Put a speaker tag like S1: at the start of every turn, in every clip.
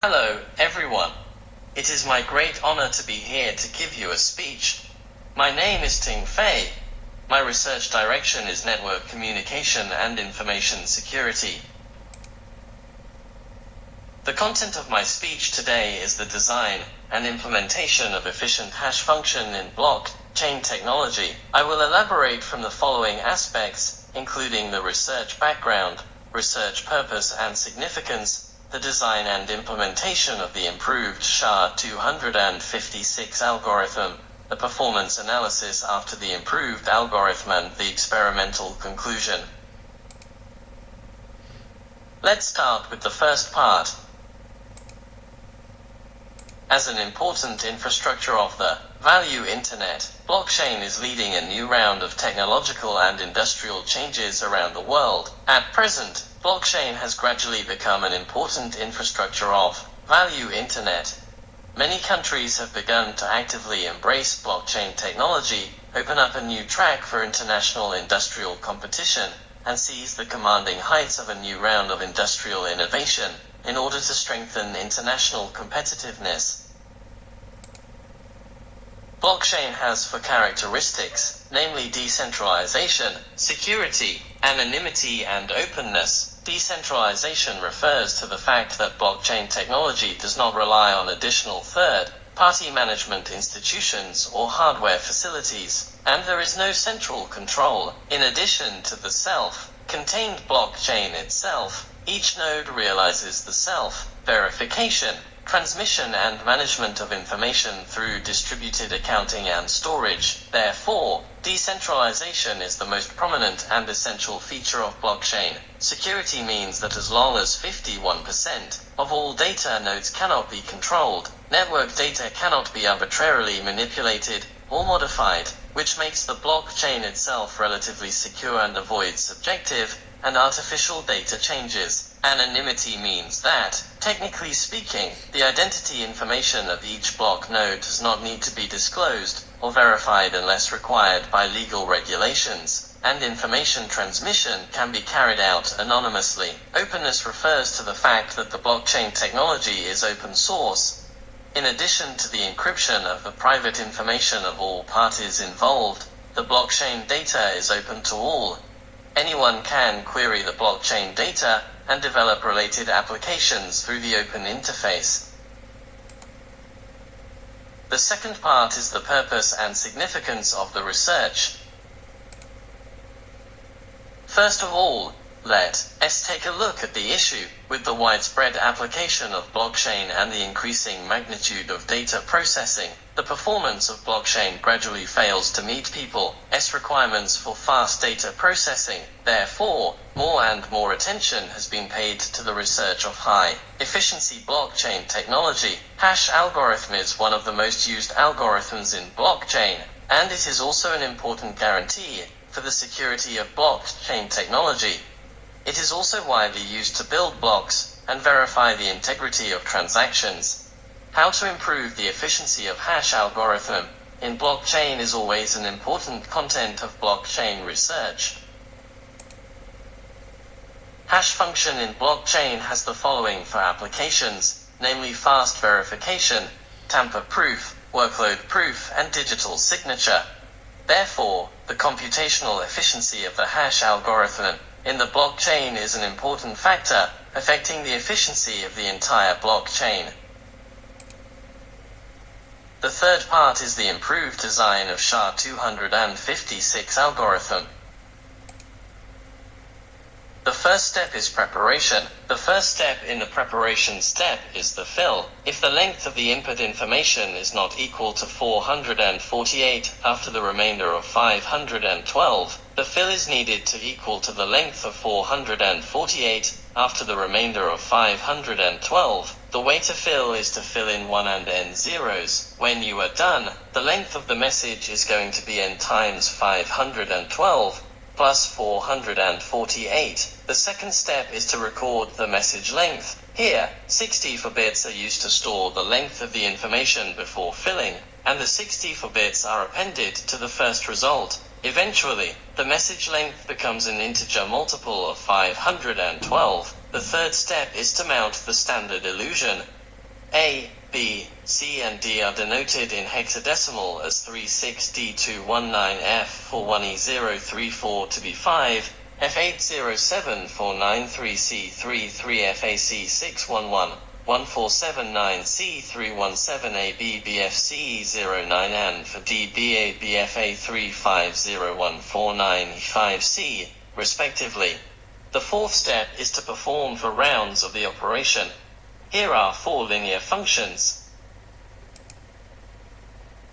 S1: Hello, everyone. It is my great honor to be here to give you a speech. My name is Ting Fei. My research direction is Network Communication and Information Security. The content of my speech today is the design and implementation of efficient hash function in blockchain technology. I will elaborate from the following aspects, including the research background, research purpose and significance, the design and implementation of the improved SHA-256 algorithm, the performance analysis after the improved algorithm and the experimental conclusion. Let's start with the first part. As an important infrastructure of the value internet, blockchain is leading a new round of technological and industrial changes around the world. At present, blockchain has gradually become an important infrastructure of value internet. Many countries have begun to actively embrace blockchain technology, open up a new track for international industrial competition, and seize the commanding heights of a new round of industrial innovation, in order to strengthen international competitiveness. Blockchain has four characteristics, namely decentralization, security, anonymity, and openness. Decentralization refers to the fact that blockchain technology does not rely on additional third-party management institutions or hardware facilities, and there is no central control. In addition to the self-contained blockchain itself, each node realizes the self-verification, transmission and management of information through distributed accounting and storage. Therefore, decentralization is the most prominent and essential feature of blockchain. Security means that as long as 51% of all data nodes cannot be controlled, network data cannot be arbitrarily manipulated or modified, which makes the blockchain itself relatively secure and avoids subjective and artificial data changes. Anonymity means that, technically speaking, the identity information of each block node does not need to be disclosed or verified unless required by legal regulations, and information transmission can be carried out anonymously. Openness refers to the fact that the blockchain technology is open source. In addition to the encryption of the private information of all parties involved, the blockchain data is open to all. Anyone can query the blockchain data and develop related applications through the open interface. The second part is the purpose and significance of the research. First of all, let us take a look at the issue. With the widespread application of blockchain and the increasing magnitude of data processing, the performance of blockchain gradually fails to meet people's requirements for fast data processing. Therefore, more and more attention has been paid to the research of high-efficiency blockchain technology. Hash algorithm is one of the most used algorithms in blockchain, and it is also an important guarantee for the security of blockchain technology. It is also widely used to build blocks and verify the integrity of transactions. How to improve the efficiency of hash algorithm in blockchain is always an important content of blockchain research. Hash function in blockchain has the following for applications, namely fast verification, tamper-proof, workload proof, and digital signature. Therefore, the computational efficiency of the hash algorithm in the blockchain is an important factor, affecting the efficiency of the entire blockchain. The third part is the improved design of SHA-256 algorithm. The first step is preparation. The first step in the preparation step is the fill. If the length of the input information is not equal to 448 after the remainder of 512, the fill is needed to equal to the length of 448 after the remainder of 512. The way to fill is to fill in 1 and n zeros. When you are done, the length of the message is going to be n times 512 plus 448. The second step is to record the message length. Here, 64 bits are used to store the length of the information before filling, and the 64 bits are appended to the first result. Eventually, the message length becomes an integer multiple of 512. The third step is to mount the standard illusion. A, B, C and D are denoted in hexadecimal as 36D219F41E034 to be 5, F807493C33 FAC611, 1479C317AB BFCE09 and for DBA BFA3501495C, respectively. The fourth step is to perform for rounds of the operation. Here are 4 linear functions.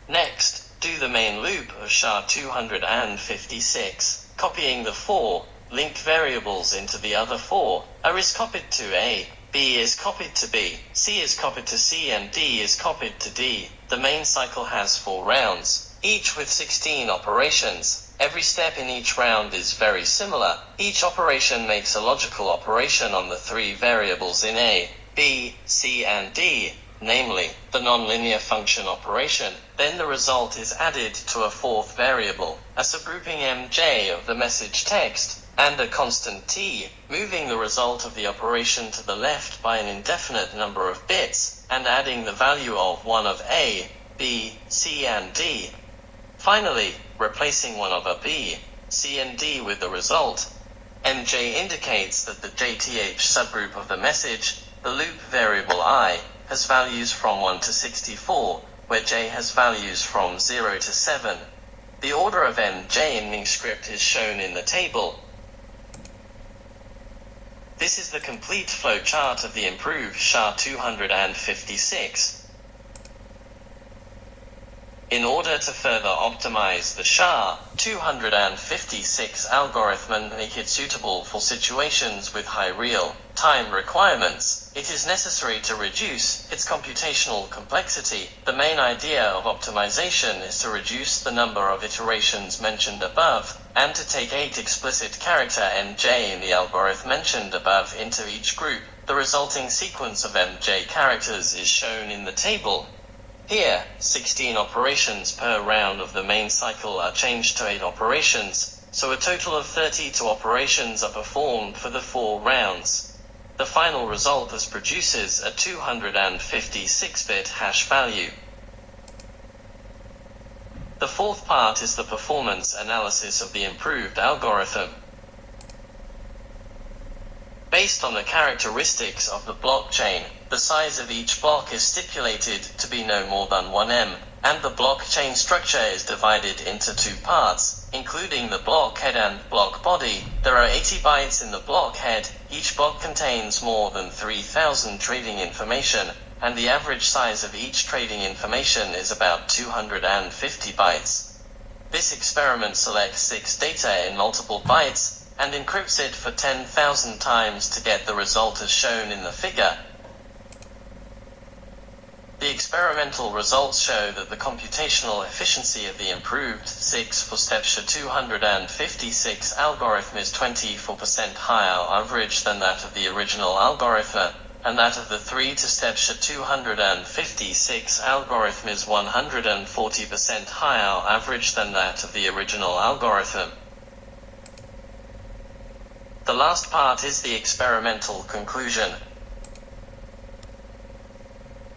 S1: Next, do the main loop of SHA-256, copying the 4 linked variables into the other 4. A is copied to A, B is copied to B, C is copied to C and D is copied to D. The main cycle has 4 rounds, each with 16 operations. Every step in each round is very similar. Each operation makes a logical operation on the 3 variables in A, B, C and D, namely, the nonlinear function operation. Then the result is added to a 4th variable, a subgrouping mj of the message text, and a constant t, moving the result of the operation to the left by an indefinite number of bits, and adding the value of one of A, B, C and D. Finally, replacing one of A, B, C and D with the result. mj indicates that the jth subgroup of the message, the loop variable I, has values from 1 to 64, where j has values from 0 to 7. The order of mj in TENG script is shown in the table. This is the complete flowchart of the improved SHA-256. In order to further optimize the SHA-256 algorithm and make it suitable for situations with high real-time requirements, it is necessary to reduce its computational complexity. The main idea of optimization is to reduce the number of iterations mentioned above, and to take 8 explicit character mj in the algorithm mentioned above into each group. The resulting sequence of mj characters is shown in the table. Here, 16 operations per round of the main cycle are changed to 8 operations, so a total of 32 operations are performed for the 4 rounds. The final result thus produces a 256-bit hash value. The fourth part is the performance analysis of the improved algorithm. Based on the characteristics of the blockchain, the size of each block is stipulated to be no more than 1M, and the blockchain structure is divided into 2 parts, including the block head and block body. There are 80 bytes in the block head. Each block contains more than 3,000 trading information, and the average size of each trading information is about 250 bytes. This experiment selects 6 data in multiple bytes, and encrypts it for 10,000 times to get the result as shown in the figure. The experimental results show that the computational efficiency of the improved 6-step SHA-256 algorithm is 24% higher average than that of the original algorithm, and that of the 3-step SHA-256 algorithm is 140% higher average than that of the original algorithm. The last part is the experimental conclusion.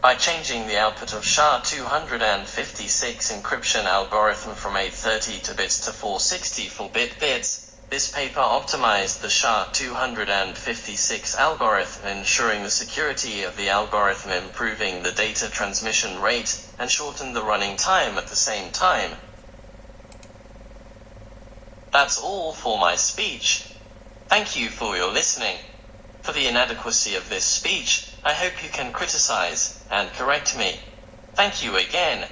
S1: By changing the output of SHA-256 encryption algorithm from 832 bits to 464-bit bits, this paper optimized the SHA-256 algorithm, ensuring the security of the algorithm, improving the data transmission rate, and shortened the running time at the same time. That's all for my speech. Thank you for your listening. For the inadequacy of this speech, I hope you can criticize and correct me. Thank you again.